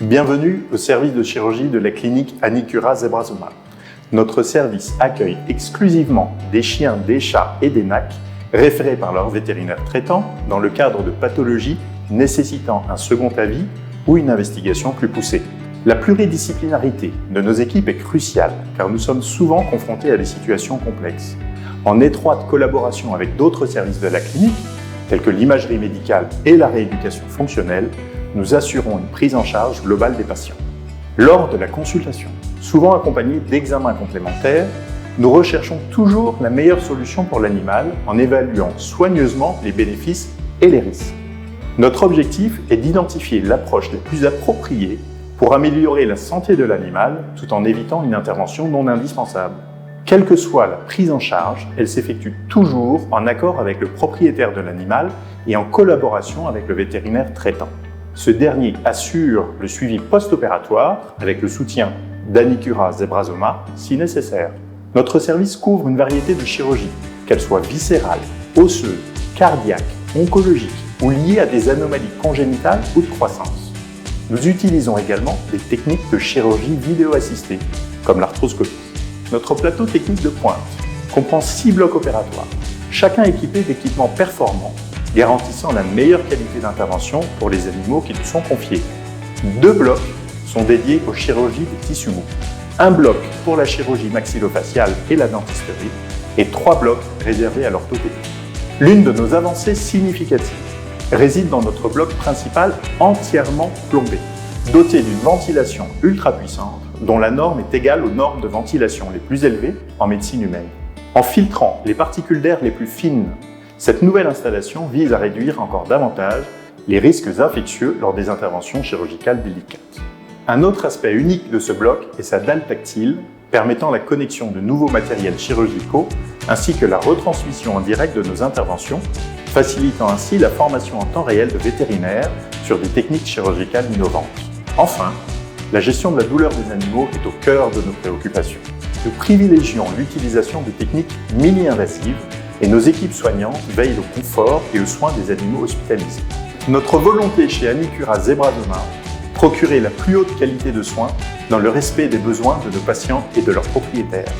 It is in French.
Bienvenue au service de chirurgie de la clinique Anicura Zebrasoma. Notre service accueille exclusivement des chiens, des chats et des nacs référés par leur vétérinaire traitant dans le cadre de pathologies nécessitant un second avis ou une investigation plus poussée. La pluridisciplinarité de nos équipes est cruciale car nous sommes souvent confrontés à des situations complexes. En étroite collaboration avec d'autres services de la clinique, tels que l'imagerie médicale et la rééducation fonctionnelle, nous assurons une prise en charge globale des patients. Lors de la consultation, souvent accompagnée d'examens complémentaires, nous recherchons toujours la meilleure solution pour l'animal en évaluant soigneusement les bénéfices et les risques. Notre objectif est d'identifier l'approche la plus appropriée pour améliorer la santé de l'animal tout en évitant une intervention non indispensable. Quelle que soit la prise en charge, elle s'effectue toujours en accord avec le propriétaire de l'animal et en collaboration avec le vétérinaire traitant. Ce dernier assure le suivi post-opératoire avec le soutien d'Anicura Zebrasoma si nécessaire. Notre service couvre une variété de chirurgies, qu'elles soient viscérales, osseuses, cardiaques, oncologiques ou liées à des anomalies congénitales ou de croissance. Nous utilisons également des techniques de chirurgie vidéo-assistée, comme l'arthroscopie. Notre plateau technique de pointe comprend 6 blocs opératoires, chacun équipé d'équipements performants, garantissant la meilleure qualité d'intervention pour les animaux qui nous sont confiés. 2 blocs sont dédiés aux chirurgies des tissus mous, 1 bloc pour la chirurgie maxillofaciale et la dentisterie, et 3 blocs réservés à l'orthopédie. L'une de nos avancées significatives réside dans notre bloc principal entièrement plombé, doté d'une ventilation ultra puissante dont la norme est égale aux normes de ventilation les plus élevées en médecine humaine. En filtrant les particules d'air les plus fines, cette nouvelle installation vise à réduire encore davantage les risques infectieux lors des interventions chirurgicales délicates. Un autre aspect unique de ce bloc est sa dalle tactile, permettant la connexion de nouveaux matériels chirurgicaux ainsi que la retransmission en direct de nos interventions, facilitant ainsi la formation en temps réel de vétérinaires sur des techniques chirurgicales innovantes. Enfin, la gestion de la douleur des animaux est au cœur de nos préoccupations. Nous privilégions l'utilisation de techniques mini-invasives et nos équipes soignantes veillent au confort et aux soins des animaux hospitalisés. Notre volonté chez Anicura Zebrasoma, procurer la plus haute qualité de soins dans le respect des besoins de nos patients et de leurs propriétaires.